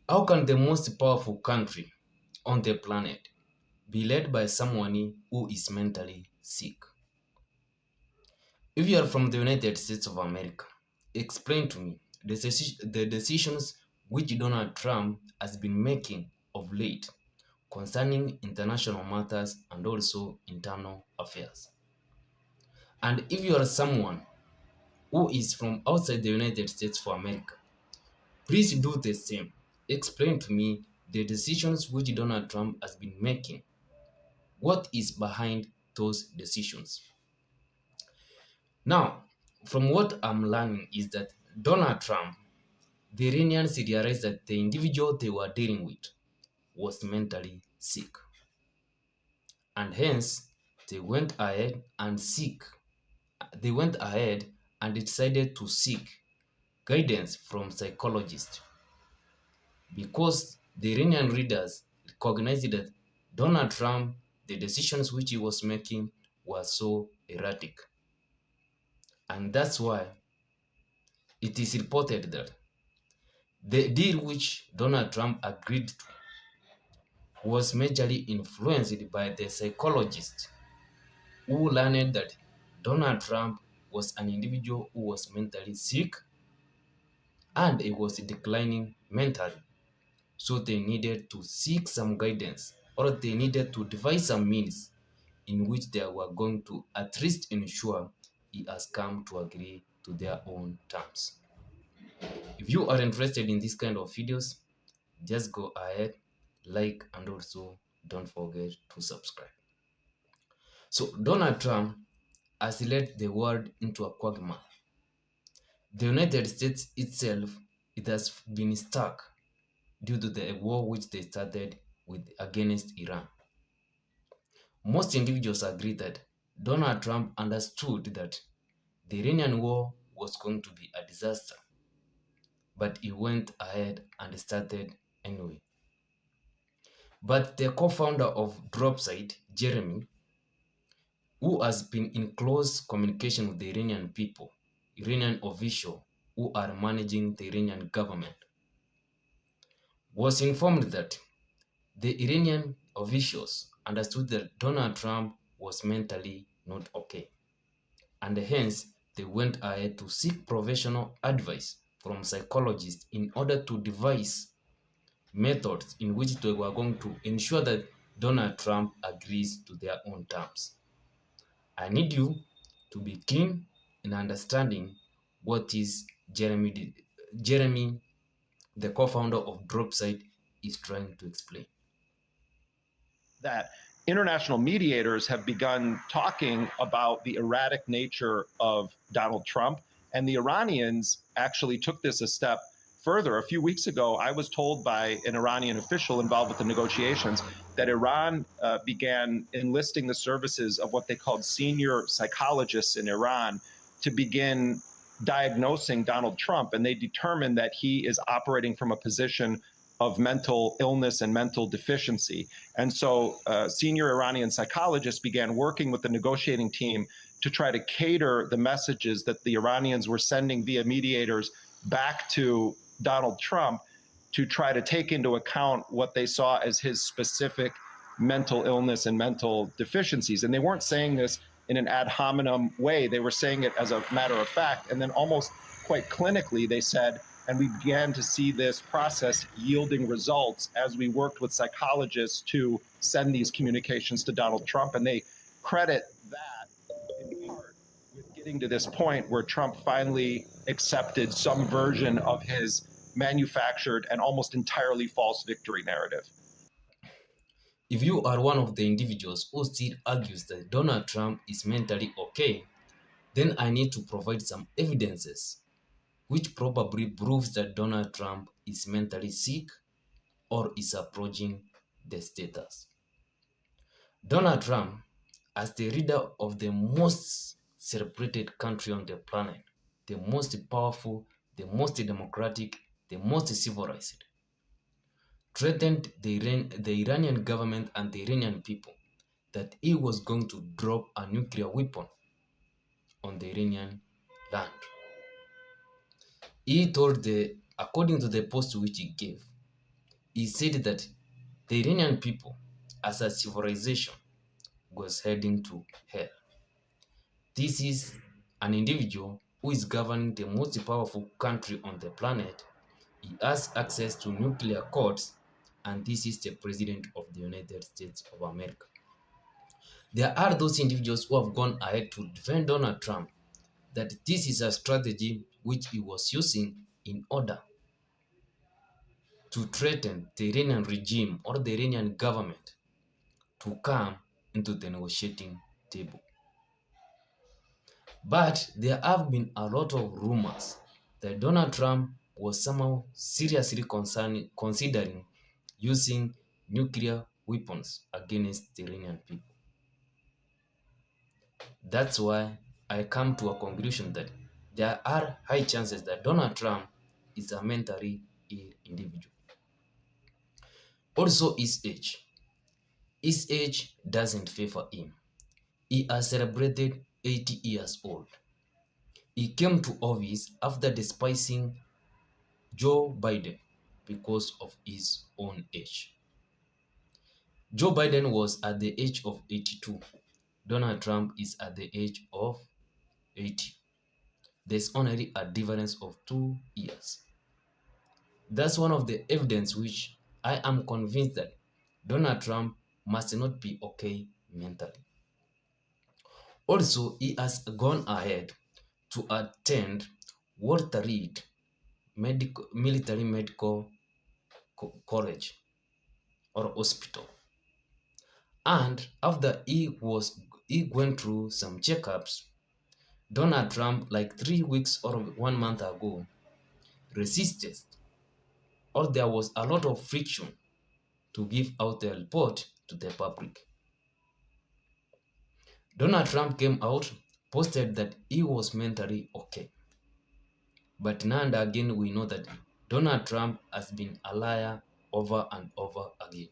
How can the most powerful country on the planet be led by someone who is mentally sick? If you are from the United States of America, explain to me the decisions which Donald Trump has been making of late concerning international matters and also internal affairs. And if you are someone who is from outside the United States of America, please do the same. Explain to me the decisions which Donald Trump has been making. What is behind those decisions? Now, from what I'm learning is that Donald Trump, the Iranians realized that the individual they were dealing with was mentally sick. And hence, they went ahead and seek. They went ahead and decided to seek guidance from psychologists because the Iranian readers recognized that Donald Trump, the decisions which he was making were so erratic. And that's why it is reported that the deal which Donald Trump agreed to was majorly influenced by the psychologist who learned that Donald Trump was an individual who was mentally sick and he was declining mentally. So they needed to seek some guidance or they needed to devise some means in which they were going to at least ensure he has come to agree to their own terms. If you are interested in this kind of videos, just go ahead, like, and also don't forget to subscribe. So Donald Trump has led the world into a quagmire. The United States itself, it has been stuck due to the war which they started with against Iran. Most individuals agree that Donald Trump understood that the Iranian war was going to be a disaster, but he went ahead and started anyway. But the co-founder of Dropsite, Jeremy, who has been in close communication with the Iranian people, Iranian officials who are managing the Iranian government, was informed that the Iranian officials understood that Donald Trump was mentally not okay, and hence they went ahead to seek professional advice from psychologists in order to devise methods in which they were going to ensure that Donald Trump agrees to their own terms. I need you to be keen in understanding what is Jeremy, the co-founder of Dropsite, is trying to explain. That international mediators have begun talking about the erratic nature of Donald Trump, and the Iranians actually took this a step further. A few weeks ago, I was told by an Iranian official involved with the negotiations that Iran began enlisting the services of what they called senior psychologists in Iran to begin diagnosing Donald Trump, and they determined that he is operating from a position of mental illness and mental deficiency. And so senior Iranian psychologists began working with the negotiating team to try to cater the messages that the Iranians were sending via mediators back to Donald Trump to try to take into account what they saw as his specific mental illness and mental deficiencies. And they weren't saying this in an ad hominem way. They were saying it as a matter of fact. And then almost quite clinically, they said, and we began to see this process yielding results as we worked with psychologists to send these communications to Donald Trump. And they credit that in part with getting to this point where Trump finally accepted some version of his manufactured and almost entirely false victory narrative. If you are one of the individuals who still argues that Donald Trump is mentally okay, then I need to provide some evidences which probably proves that Donald Trump is mentally sick or is approaching the status. Donald Trump, as the leader of the most celebrated country on the planet, the most powerful, the most democratic, the most civilized, threatened the Iranian government and the Iranian people that he was going to drop a nuclear weapon on the Iranian land. He told according to the post which he gave, he said that the Iranian people, as a civilization, was heading to hell. This is an individual who is governing the most powerful country on the planet. He has access to nuclear codes, and this is the President of the United States of America. There are those individuals who have gone ahead to defend Donald Trump that this is a strategy which he was using in order to threaten the Iranian regime or the Iranian government to come into the negotiating table. But there have been a lot of rumors that Donald Trump was somehow seriously considering using nuclear weapons against the Iranian people. That's why I come to a conclusion that there are high chances that Donald Trump is a mentally ill individual. Also, his age. His age doesn't favor him. He has celebrated 80 years old. He came to office after despising Joe Biden because of his own age. Joe Biden was at the age of 82. Donald Trump is at the age of 80. There's only a difference of 2 years. That's one of the evidence which I am convinced that Donald Trump must not be okay mentally. Also, he has gone ahead to attend Walter Reed Military Medical College or hospital. And after he went through some checkups, Donald Trump, like 3 weeks or 1 month ago, resisted, or there was a lot of friction to give out the report to the public. Donald Trump came out, posted that he was mentally okay. But now and again, we know that Donald Trump has been a liar over and over again.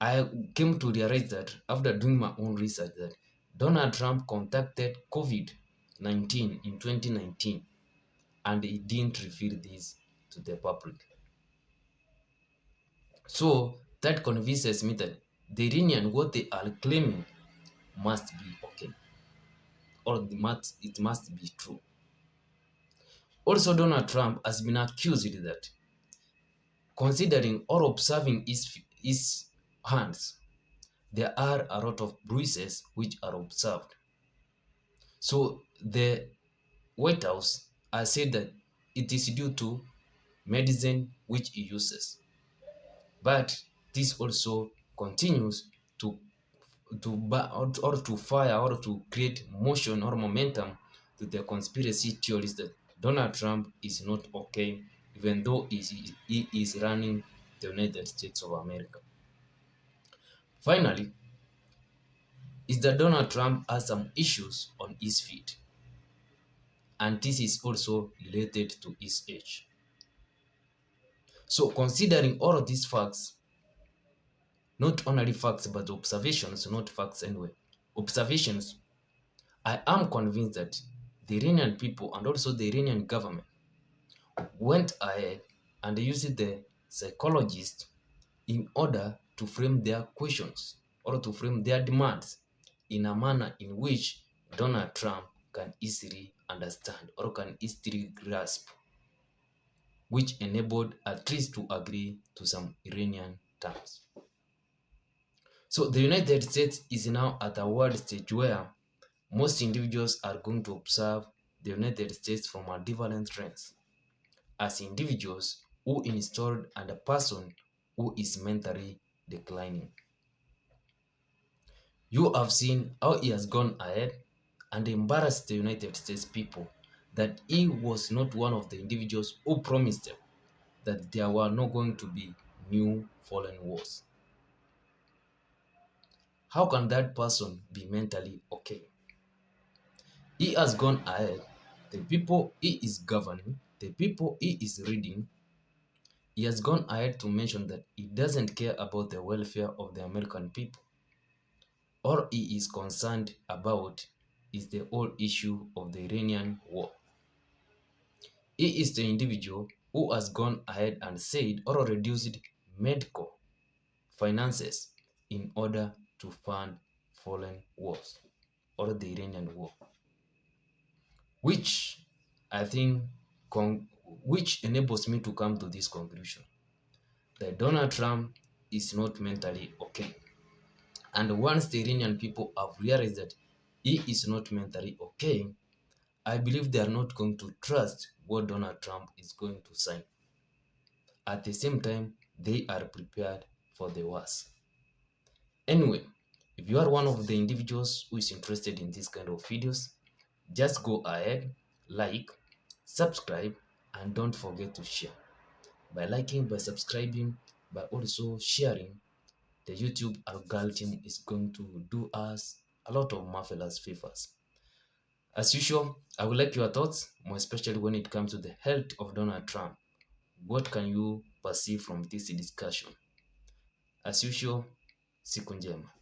I came to realize that after doing my own research that Donald Trump contacted COVID-19 in 2019 and he didn't reveal this to the public. So that convinces me that the Iranian, what they are claiming must be okay, or it must be true. Also, Donald Trump has been accused that considering or observing his hands, there are a lot of bruises which are observed. So the White House has said that it is due to medicine which he uses. But this also continues to or to fire or to create motion or momentum to the conspiracy theories that Donald Trump is not okay, even though he is running the United States of America. Finally, is that Donald Trump has some issues on his feet, and this is also related to his age. So, considering all of these facts, not only facts but observations, not facts anyway, observations, I am convinced that the Iranian people and also the Iranian government went ahead and used the psychologist in order to frame their questions or to frame their demands in a manner in which Donald Trump can easily understand or can easily grasp, which enabled at least to agree to some Iranian terms. So the United States is now at a world stage where most individuals are going to observe the United States from a different lens as individuals who installed and a person who is mentally declining. You have seen how he has gone ahead and embarrassed the United States people that he was not one of the individuals who promised them that there were not going to be new foreign wars. How can that person be mentally okay? He has gone ahead. The people he is governing, the people he is reading, he has gone ahead to mention that he doesn't care about the welfare of the American people. All he is concerned about is the whole issue of the Iranian war. He is the individual who has gone ahead and said or reduced medical finances in order to fund foreign wars or the Iranian war, which I think which enables me to come to this conclusion that Donald Trump is not mentally okay. And once the Iranian people have realized that he is not mentally okay, I believe they are not going to trust what Donald Trump is going to sign. At the same time, they are prepared for the worst. Anyway, if you are one of the individuals who is interested in this kind of videos, just go ahead, like, subscribe, and don't forget to share. By liking, by subscribing, by also sharing, the YouTube algorithm is going to do us a lot of marvelous favors. As usual, I would like your thoughts, more especially when it comes to the health of Donald Trump. What can you perceive from this discussion? As usual, siku njema.